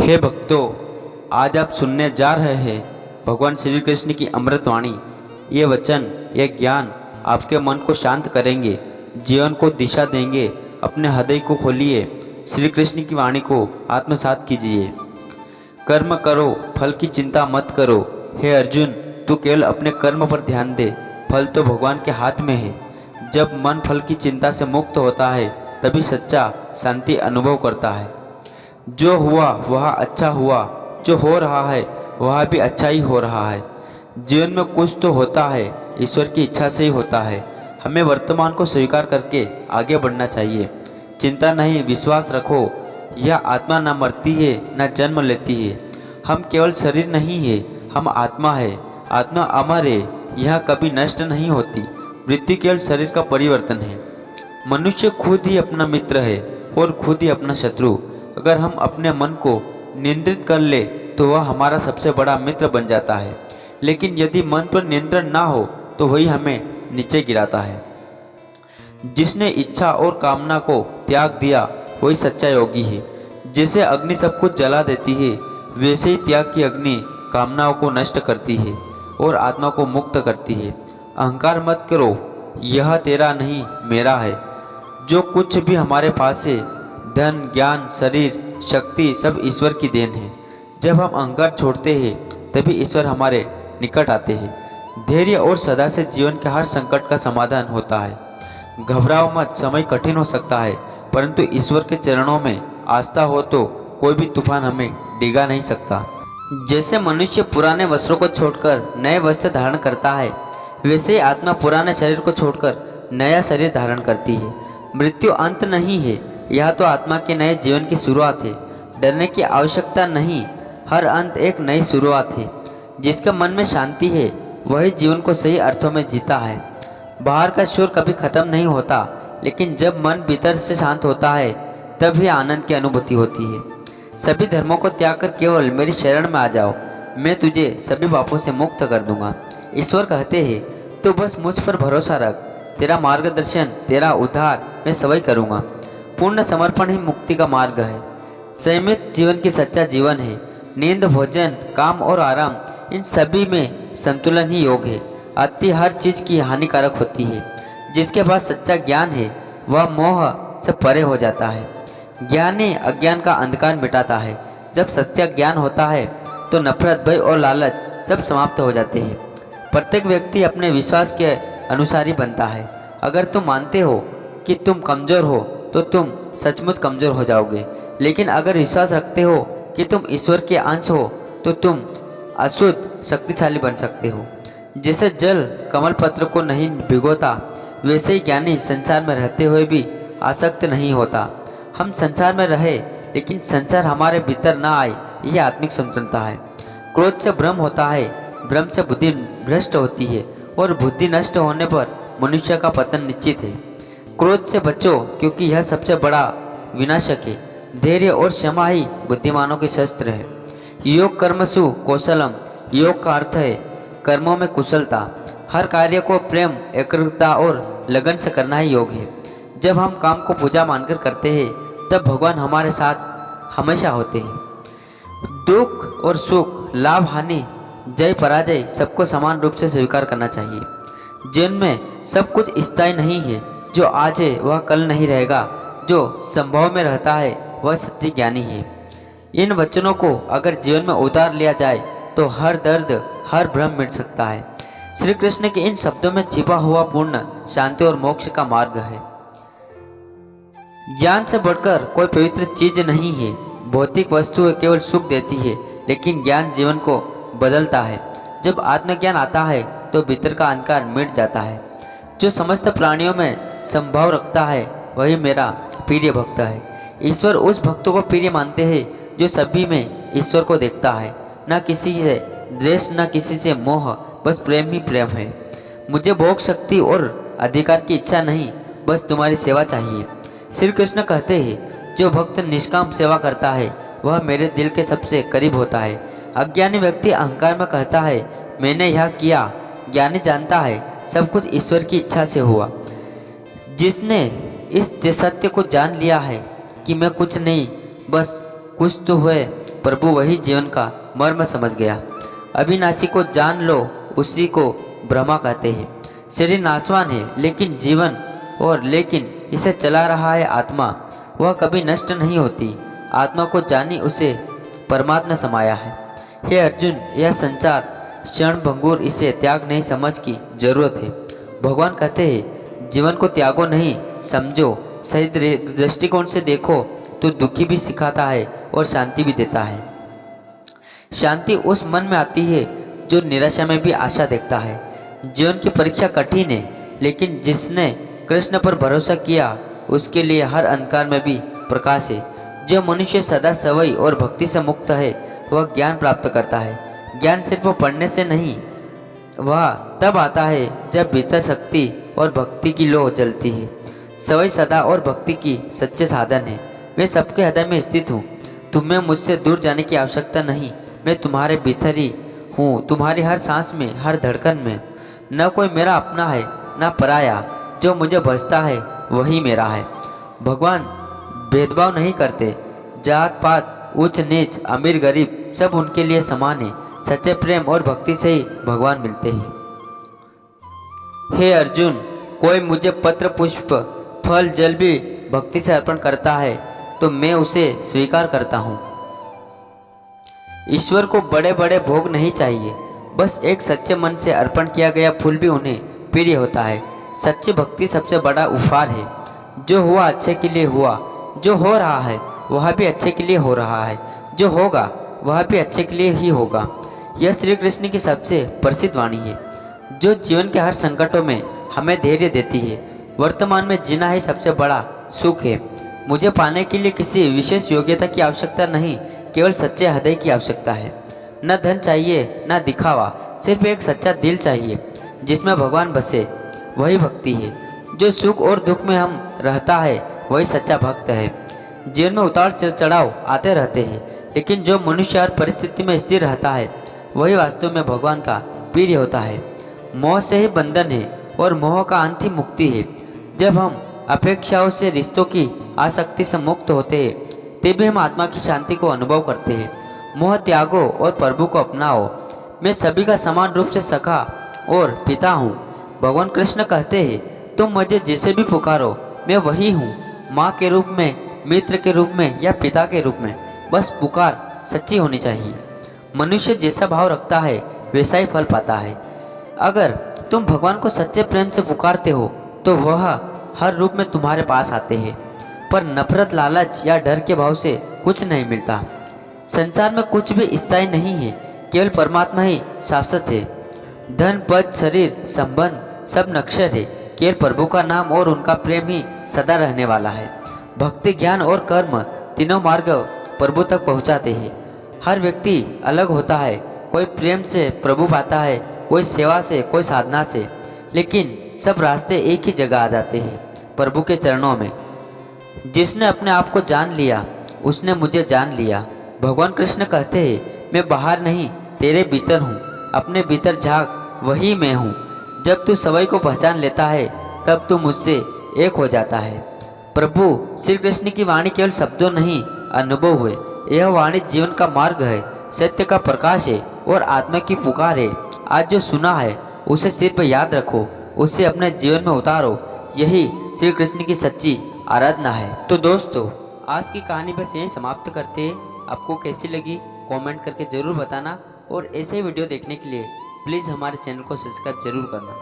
हे भक्तों, आज आप सुनने जा रहे हैं भगवान श्री कृष्ण की अमृत वाणी। ये वचन, ये ज्ञान आपके मन को शांत करेंगे, जीवन को दिशा देंगे। अपने हृदय को खोलिए, श्री कृष्ण की वाणी को आत्मसात कीजिए। कर्म करो, फल की चिंता मत करो। हे अर्जुन, तू केवल अपने कर्म पर ध्यान दे, फल तो भगवान के हाथ में है। जब मन फल की चिंता से मुक्त होता है तभी सच्चा शांति अनुभव करता है। जो हुआ वह अच्छा हुआ, जो हो रहा है वह भी अच्छा ही हो रहा है। जीवन में कुछ तो होता है, ईश्वर की इच्छा से ही होता है। हमें वर्तमान को स्वीकार करके आगे बढ़ना चाहिए। चिंता नहीं, विश्वास रखो, यह आत्मा न मरती है न जन्म लेती है। हम केवल शरीर नहीं है, हम आत्मा है। आत्मा अमर है, यह कभी नष्ट नहीं होती। मृत्यु केवल शरीर का परिवर्तन है। मनुष्य खुद ही अपना मित्र है और खुद ही अपना शत्रु। अगर हम अपने मन को नियंत्रित कर ले तो वह हमारा सबसे बड़ा मित्र बन जाता है। लेकिन यदि मन पर नियंत्रण ना हो तो वही हमें नीचे गिराता है। जिसने इच्छा और कामना को त्याग दिया वही सच्चा योगी है। जैसे अग्नि सब कुछ जला देती है, वैसे ही त्याग की अग्नि कामनाओं को नष्ट करती है और आत्मा को मुक्त करती है। अहंकार मत करो, यह तेरा नहीं मेरा है। जो कुछ भी हमारे पास है, धन, ज्ञान, शरीर, शक्ति, सब ईश्वर की देन है। जब हम अहंकार छोड़ते हैं तभी ईश्वर हमारे निकट आते हैं। धैर्य और सदा से जीवन के हर संकट का समाधान होता है। घबराओ मत, समय कठिन हो सकता है, परंतु ईश्वर के चरणों में आस्था हो तो कोई भी तूफान हमें डिगा नहीं सकता। जैसे मनुष्य पुराने वस्त्रों को छोड़कर नए वस्त्र धारण करता है, वैसे ही आत्मा पुराने शरीर को छोड़कर नया शरीर धारण करती है। मृत्यु अंत नहीं है, यह तो आत्मा के नए जीवन की शुरुआत है। डरने की आवश्यकता नहीं, हर अंत एक नई शुरुआत है। जिसके मन में शांति है वही जीवन को सही अर्थों में जीता है। बाहर का शोर कभी खत्म नहीं होता, लेकिन जब मन भीतर से शांत होता है तब ही आनंद की अनुभूति होती है। सभी धर्मों को त्याग कर केवल मेरी शरण में आ जाओ, मैं तुझे सभी पापों से मुक्त कर दूंगा। ईश्वर कहते हैं, तो बस मुझ पर भरोसा रख, तेरा मार्गदर्शन, तेरा उद्धार मैं सवई करूंगा। पूर्ण समर्पण ही मुक्ति का मार्ग है। संयमित जीवन की सच्चा जीवन है। नींद, भोजन, काम और आराम, इन सभी में संतुलन ही योग है। अति हर चीज की हानिकारक होती है। जिसके पास सच्चा ज्ञान है वह मोह से परे हो जाता है। ज्ञानी अज्ञान का अंधकार मिटाता है। जब सच्चा ज्ञान होता है तो नफरत, भय और लालच सब समाप्त हो जाते हैं। प्रत्येक व्यक्ति अपने विश्वास के अनुसार ही बनता है। अगर तुम मानते हो कि तुम कमजोर हो तो तुम सचमुच कमजोर हो जाओगे। लेकिन अगर विश्वास रखते हो कि तुम ईश्वर के अंश हो तो तुम अशुद्ध शक्तिशाली बन सकते हो। जैसे जल कमल पत्र को नहीं भिगोता, वैसे ही ज्ञानी संसार में रहते हुए भी आसक्त नहीं होता। हम संसार में रहे लेकिन संसार हमारे भीतर ना आए, यह आत्मिक स्वतंत्रता है। क्रोध से भ्रम होता है, भ्रम से बुद्धि भ्रष्ट होती है और बुद्धि नष्ट होने पर मनुष्य का पतन निश्चित है। क्रोध से बचो, क्योंकि यह सबसे बड़ा विनाशक है। धैर्य और क्षमा ही बुद्धिमानों के शस्त्र है। योग कर्मसु कौशलम, योग का अर्थ है कर्मों में कुशलता। हर कार्य को प्रेम, एकाग्रता और लगन से करना ही योग है। जब हम काम को पूजा मानकर करते हैं तब भगवान हमारे साथ हमेशा होते हैं। दुख और सुख, लाभ हानि, जय पराजय सबको समान रूप से स्वीकार करना चाहिए। जीवन में सब कुछ स्थायी नहीं है। जो आज है वह कल नहीं रहेगा। जो संभव में रहता है वह सच्ची ज्ञानी है। इन वचनों को अगर जीवन में उतार लिया जाए तो हर दर्द, हर भ्रम मिट सकता है। श्री कृष्ण के इन शब्दों में छिपा हुआ पूर्ण शांति और मोक्ष का मार्ग है। ज्ञान से बढ़कर कोई पवित्र चीज नहीं है। भौतिक वस्तुएं केवल सुख देती है, लेकिन ज्ञान जीवन को बदलता है। जब आत्मज्ञान आता है तो भीतर का अंधकार मिट जाता है। जो समस्त प्राणियों में संभाव रखता है वही मेरा प्रिय भक्त है। ईश्वर उस भक्तों को प्रिय मानते हैं जो सभी में ईश्वर को देखता है। न किसी से द्वेष, न किसी से मोह, बस प्रेम ही प्रेम है। मुझे भोग, शक्ति और अधिकार की इच्छा नहीं, बस तुम्हारी सेवा चाहिए। श्री कृष्ण कहते हैं, जो भक्त निष्काम सेवा करता है वह मेरे दिल के सबसे करीब होता है। अज्ञानी व्यक्ति अहंकार में कहता है, मैंने यह किया। ज्ञानी जानता है सब कुछ ईश्वर की इच्छा से हुआ। जिसने इस सत्य को जान लिया है कि मैं कुछ नहीं, बस कुछ तो हुए, प्रभु वही जीवन का मर्म समझ गया। अविनाशी को जान लो, उसी को ब्रह्मा कहते हैं। शरीर नाशवान है लेकिन जीवन लेकिन इसे चला रहा है आत्मा, वह कभी नष्ट नहीं होती। आत्मा को जानी उसे परमात्मा समाया है। हे अर्जुन, यह संसार क्षण भंगुर, इसे त्याग नहीं समझ की जरूरत है। भगवान कहते हैं जीवन को त्यागो नहीं, समझो, सही दृष्टिकोण से देखो तो दुखी भी सिखाता है और शांति भी देता है। शांति उस मन में आती है जो निराशा में भी आशा देखता है। जीवन की परीक्षा कठिन है, लेकिन जिसने कृष्ण पर भरोसा किया उसके लिए हर अंधकार में भी प्रकाश है। जो मनुष्य सदा सवई और भक्ति से मुक्त है वह ज्ञान प्राप्त करता है। ज्ञान सिर्फ पढ़ने से नहीं, वह तब आता है जब भीतर शक्ति और भक्ति की लौ जलती है। सवई सदा और भक्ति की सच्चे साधन है। मैं सबके हृदय में स्थित हूँ। तुम्हें मुझसे दूर जाने की आवश्यकता नहीं। मैं तुम्हारे भीतर ही हूँ, तुम्हारी हर सांस में, हर धड़कन में। न कोई मेरा अपना है न पराया, जो मुझे भजता है वही मेरा है। भगवान भेदभाव नहीं करते। जात पात, उच्च नीच, अमीर गरीब सब उनके लिए समान है। सच्चे प्रेम और भक्ति से ही भगवान मिलते हैं। हे अर्जुन, कोई मुझे पत्र पुष्प फल जल भी भक्ति से अर्पण करता है तो मैं उसे स्वीकार करता हूँ। ईश्वर को बड़े बड़े भोग नहीं चाहिए, बस एक सच्चे मन से अर्पण किया गया फूल भी उन्हें प्रिय होता है। सच्ची भक्ति सबसे बड़ा उपहार है। जो हुआ अच्छे के लिए हुआ, जो हो रहा है वह भी अच्छे के लिए हो रहा है, जो होगा वह भी अच्छे के लिए ही होगा। यह श्री कृष्ण की सबसे प्रसिद्ध वाणी है, जो जीवन के हर संकटों में हमें धैर्य देती है। वर्तमान में जीना ही सबसे बड़ा सुख है। मुझे पाने के लिए किसी विशेष योग्यता की आवश्यकता नहीं, केवल सच्चे हृदय की आवश्यकता है। न धन चाहिए न दिखावा, सिर्फ एक सच्चा दिल चाहिए जिसमें भगवान बसे, वही भक्ति है। जो सुख और दुख में हम रहता है वही सच्चा भक्त है। जीवन में उतार चढ़ाव आते रहते हैं, लेकिन जो मनुष्य हर परिस्थिति में स्थिर रहता है वही वास्तव में भगवान का प्रिय होता है। मोह से ही बंधन है और मोह का अंत ही मुक्ति है। जब हम अपेक्षाओं से, रिश्तों की आसक्ति से मुक्त होते हैं तभी हम आत्मा की शांति को अनुभव करते हैं। मोह त्यागो और प्रभु को अपनाओ। मैं सभी का समान रूप से सखा और पिता हूँ। भगवान कृष्ण कहते हैं तुम मुझे जिसे भी पुकारो मैं वही हूँ, माँ के रूप में, मित्र के रूप में या पिता के रूप में। बस पुकार सच्ची होनी चाहिए। मनुष्य जैसा भाव रखता है वैसा ही फल पाता है। अगर तुम भगवान को सच्चे प्रेम से पुकारते हो तो वह हर रूप में तुम्हारे पास आते हैं। पर नफरत, लालच या डर के भाव से कुछ नहीं मिलता। संसार में कुछ भी स्थायी नहीं है, केवल परमात्मा ही शाश्वत है। धन, पद, शरीर, संबंध सब नश्वर है। केवल प्रभु का नाम और उनका प्रेम ही सदा रहने वाला है। भक्ति, ज्ञान और कर्म तीनों मार्ग प्रभु तक पहुंचाते हैं। हर व्यक्ति अलग होता है। कोई प्रेम से प्रभु पाता है, कोई सेवा से, कोई साधना से, लेकिन सब रास्ते एक ही जगह आ जाते हैं, प्रभु के चरणों में। जिसने अपने आप को जान लिया उसने मुझे जान लिया। भगवान कृष्ण कहते हैं मैं बाहर नहीं तेरे भीतर हूँ, अपने भीतर झांक, वही मैं हूँ। जब तू सवई को पहचान लेता है तब तू मुझसे एक हो जाता है। प्रभु श्री कृष्ण की वाणी केवल शब्दों नहीं, अनुभव हुए। यह वाणी जीवन का मार्ग है, सत्य का प्रकाश है और आत्मा की पुकार है। आज जो सुना है उसे सिर पर याद रखो, उसे अपने जीवन में उतारो। यही श्री कृष्ण की सच्ची आराधना है। तो दोस्तों, आज की कहानी बस यहीं समाप्त करते हैं। आपको कैसी लगी कमेंट करके ज़रूर बताना, और ऐसे वीडियो देखने के लिए प्लीज़ हमारे चैनल को सब्सक्राइब जरूर करना।